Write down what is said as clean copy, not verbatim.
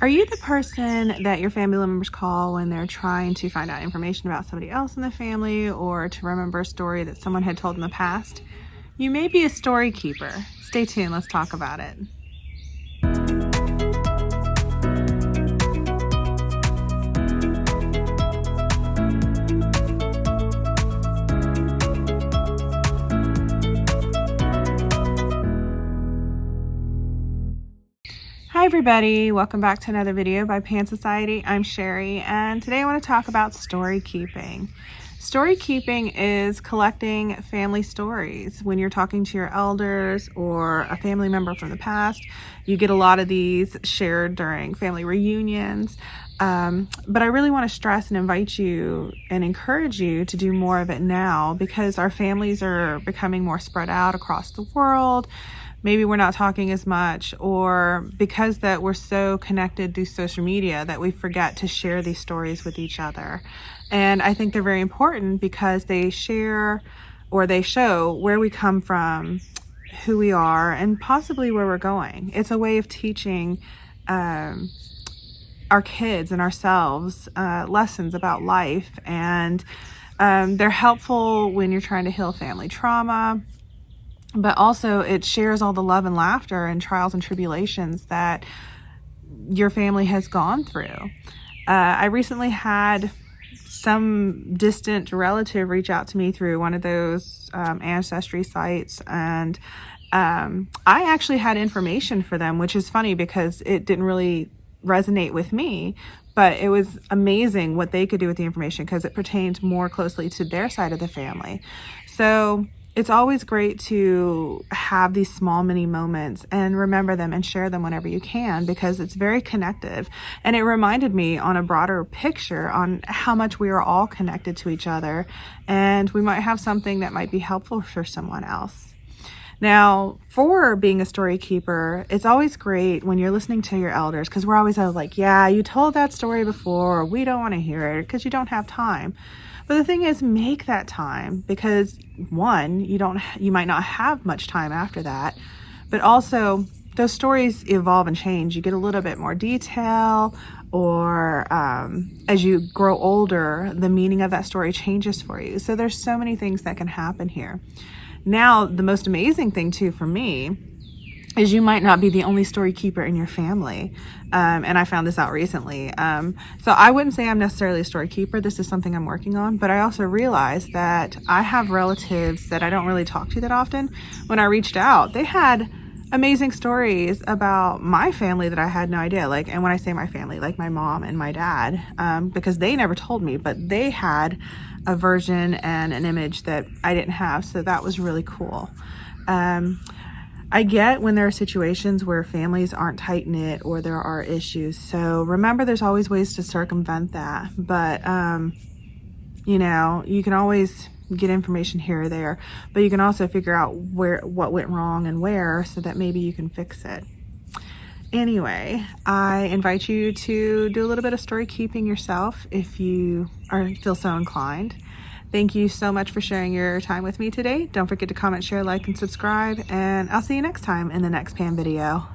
Are you the person that your family members call when they're trying to find out information about somebody else in the family or to remember a story that someone had told in the past? You may be a story keeper. Stay tuned, let's talk about it. Hi everybody, welcome back to another video by Pan Society. I'm Cherie, and today I want to talk about story keeping. Story keeping is collecting family stories. When you're talking to your elders or a family member from the past, you get a lot of these shared during family reunions. But I really want to stress and invite you and encourage you to do more of it now, because our families are becoming more spread out across the world. Maybe we're not talking as much, or because that we're so connected through social media that we forget to share these stories with each other. And I think they're very important because they share, or they show where we come from, who we are, and possibly where we're going. It's a way of teaching our kids and ourselves lessons about life, and they're helpful when you're trying to heal family trauma. But also it shares all the love and laughter and trials and tribulations that your family has gone through. I recently had some distant relative reach out to me through one of those ancestry sites, and I actually had information for them, which is funny because it didn't really resonate with me, but it was amazing what they could do with the information because it pertained more closely to their side of the family. So it's always great to have these small mini moments and remember them and share them whenever you can, because it's very connective. And it reminded me on a broader picture on how much we are all connected to each other, and we might have something that might be helpful for someone else. Now, for being a story keeper, it's always great when you're listening to your elders, because we're always like, yeah, you told that story before, or we don't want to hear it because you don't have time. But the thing is, make that time, because one, you might not have much time after that, but also those stories evolve and change. You get a little bit more detail, or as you grow older, the meaning of that story changes for you. So there's so many things that can happen here. Now, the most amazing thing too for me is you might not be the only story keeper in your family. And I found this out recently. So I wouldn't say I'm necessarily a story keeper. This is something I'm working on, but I also realized that I have relatives that I don't really talk to that often. When I reached out, they had amazing stories about my family that I had no idea. And when I say my family, like my mom and my dad, because they never told me, but they had a version and an image that I didn't have. So that was really cool. I get when there are situations where families aren't tight-knit or there are issues. So remember, there's always ways to circumvent that. But, you can always get information here or there, but you can also figure out what went wrong and where, so that maybe you can fix it. Anyway, I invite you to do a little bit of story keeping yourself if you feel so inclined. Thank you so much for sharing your time with me today. Don't forget to comment, share, like, and subscribe, and I'll see you next time in the next Pan video.